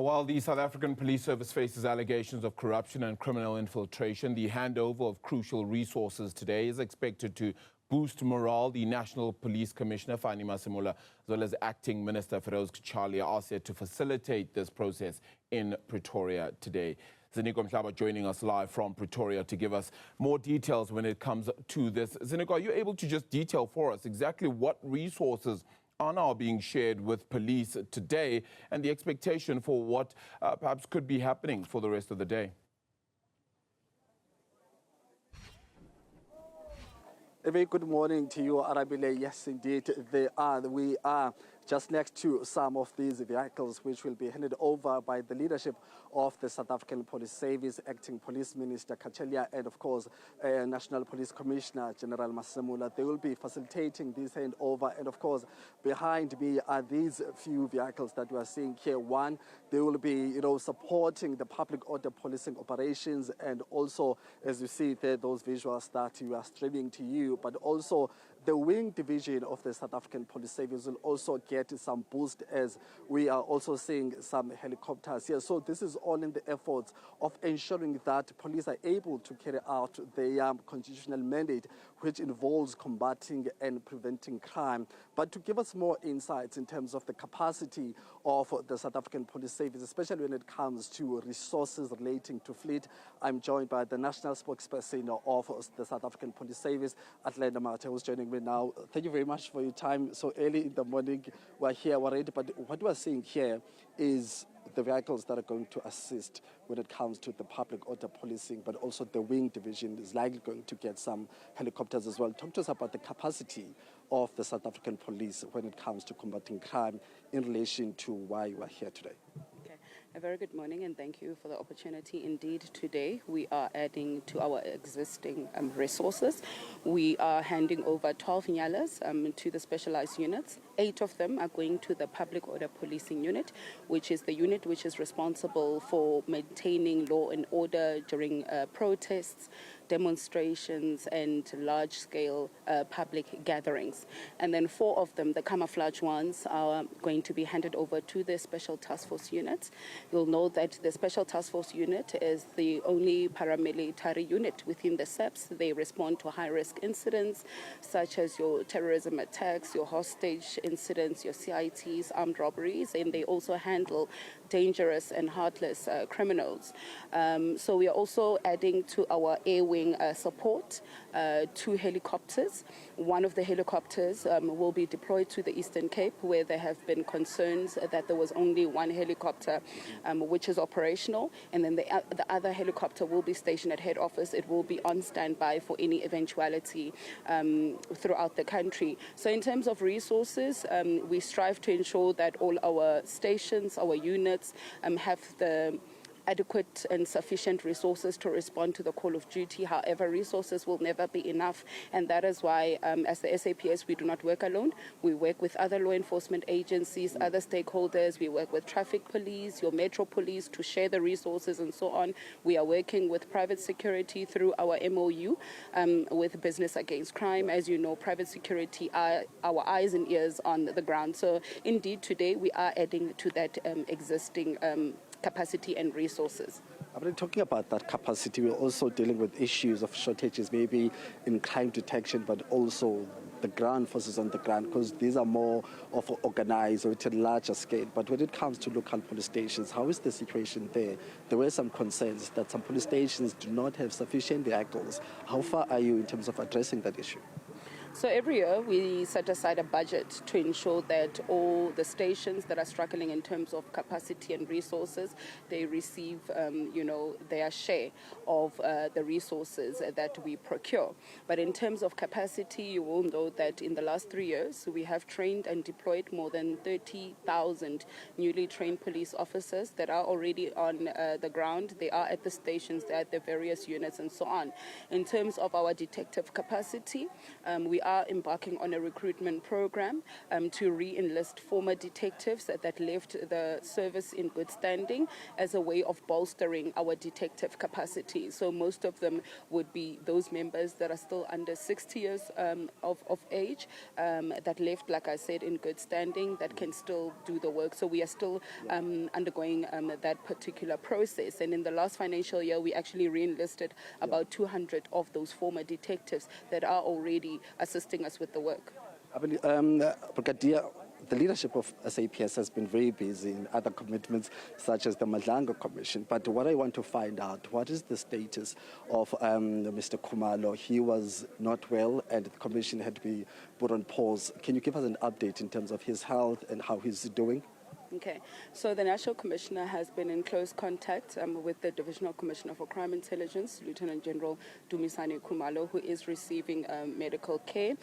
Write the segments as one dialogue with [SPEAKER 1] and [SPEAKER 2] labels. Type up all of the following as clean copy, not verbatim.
[SPEAKER 1] While the South African Police Service faces allegations of corruption and criminal infiltration, the handover of crucial resources today is expected to boost morale. The National Police Commissioner, Fannie Masemola, as well as Acting Minister Firoz Cachalia, are set to facilitate this process in Pretoria today. Zikino Mhlaba joining us live from Pretoria to give us more details when it comes to this. Zikino, are you able to just detail for us exactly what resources are now being shared with police today and the expectation for what perhaps could be happening for the rest of the day?
[SPEAKER 2] A very good morning to you, Arabile. Yes, indeed, we are just next to some of these vehicles which will be handed over by the leadership of the South African Police Service, Acting Police Minister Cachalia, and of course, National Police Commissioner General Masemola. They will be facilitating this handover, and of course, behind me are these few vehicles that we are seeing here. One, they will be, supporting the public order policing operations, and also, as you see there, those visuals that we are streaming to you, but also the wing division of the South African Police Service will also get some boost, as we are also seeing some helicopters here. So this is all in the efforts of ensuring that police are able to carry out their constitutional mandate, which involves combating and preventing crime. But to give us more insights in terms of the capacity of the South African Police Service, especially when it comes to resources relating to fleet, I'm joined by the national spokesperson of the South African Police Service, Athlenda Mathe, who's joining me now. Thank you very much for your time so early in the morning. We're here already, but what we're seeing here is the vehicles that are going to assist when it comes to the public order policing, but also the wing division is likely going to get some helicopters as well. Talk to us about the capacity of the South African police when it comes to combating crime in relation to why you are here today.
[SPEAKER 3] A very good morning, and thank you for the opportunity. Indeed, today we are adding to our existing resources. We are handing over 12 nyalas to the specialized units. 8 of them are going to the public order policing unit, which is the unit which is responsible for maintaining law and order during protests, demonstrations, and large-scale public gatherings. And then 4 of them, the camouflage ones, are going to be handed over to the Special Task Force unit. You'll know that the Special Task Force unit is the only paramilitary unit within the SAPS. They respond to high-risk incidents, such as your terrorism attacks, your hostage incidents, your CITs, armed robberies, and they also handle dangerous and heartless criminals. So we are also adding to our air wing support, 2 helicopters. One of the helicopters will be deployed to the Eastern Cape, where there have been concerns that there was only 1 helicopter which is operational, and then the other helicopter will be stationed at head office. It will be on standby for any eventuality throughout the country. So in terms of resources, we strive to ensure that all our stations, our units have the adequate and sufficient resources to respond to the call of duty. However, resources will never be enough, and that is why as the SAPS we do not work alone. We work with other law enforcement agencies, other stakeholders. We work with traffic police, your metro police, to share the resources and so on. We are working with private security through our MOU with Business Against Crime. As you know, private security are our eyes and ears on the ground. So indeed today we are adding to that existing capacity and resources.
[SPEAKER 2] I'm talking about that capacity. We're also dealing with issues of shortages, maybe in crime detection, but also the ground forces on the ground, because these are more of organized or at a larger scale. But when it comes to local police stations, how is the situation there? There were some concerns that some police stations do not have sufficient vehicles. How far are you in terms of addressing that issue?
[SPEAKER 3] So every year we set aside a budget to ensure that all the stations that are struggling in terms of capacity and resources, they receive, their share of the resources that we procure. But in terms of capacity, you will know that in the last 3 years, we have trained and deployed more than 30,000 newly trained police officers that are already on the ground. They are at the stations, they're at the various units and so on. In terms of our detective capacity, we are embarking on a recruitment program to re-enlist former detectives that left the service in good standing as a way of bolstering our detective capacity. So most of them would be those members that are still under 60 years of age that left, like I said, in good standing, that can still do the work. So we are still undergoing that particular process. And in the last financial year, we actually re-enlisted about 200 of those former detectives that are already assisting us with the work.
[SPEAKER 2] Brigadier, the leadership of SAPS has been very busy in other commitments, such as the Mhlaba Commission. But what I want to find out, what is the status of Mr. Khumalo? He was not well, and the commission had to be put on pause. Can you give us an update in terms of his health and how he's doing?
[SPEAKER 3] Okay, so the National Commissioner has been in close contact with the Divisional Commissioner for Crime Intelligence, Lieutenant General Dumisani Khumalo, who is receiving medical care.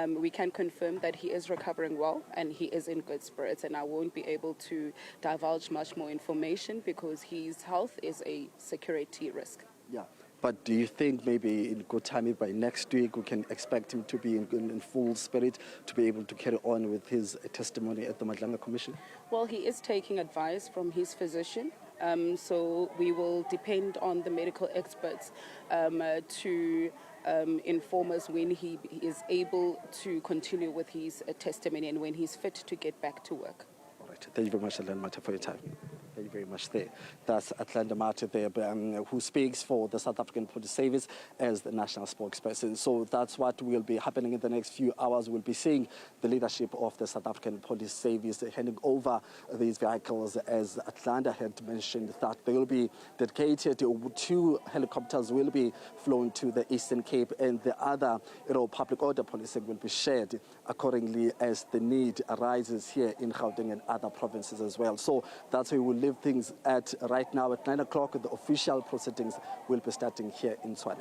[SPEAKER 3] We can confirm that he is recovering well and he is in good spirits, and I won't be able to divulge much more information because his health is a security risk.
[SPEAKER 2] Yeah. But do you think maybe in good time, by next week, we can expect him to be in full spirit to be able to carry on with his testimony at the Mhlaba Commission?
[SPEAKER 3] Well, he is taking advice from his physician, so we will depend on the medical experts to inform us when he is able to continue with his testimony and when he's fit to get back to work.
[SPEAKER 2] All right. Thank you very much, Athlenda Mathe, for your time. Thank you very much there. That's Athlenda Mathe there, who speaks for the South African Police Service as the national spokesperson. So that's what will be happening in the next few hours. We'll be seeing the leadership of the South African Police Service handing over these vehicles, as Athlenda had mentioned, that they will be dedicated. 2 helicopters will be flown to the Eastern Cape, and the other, public order policing will be shared accordingly as the need arises here in Gauteng and other provinces as well. So that's where we will leave things at right now at 9 o'clock. The official proceedings will be starting here in Tshwane.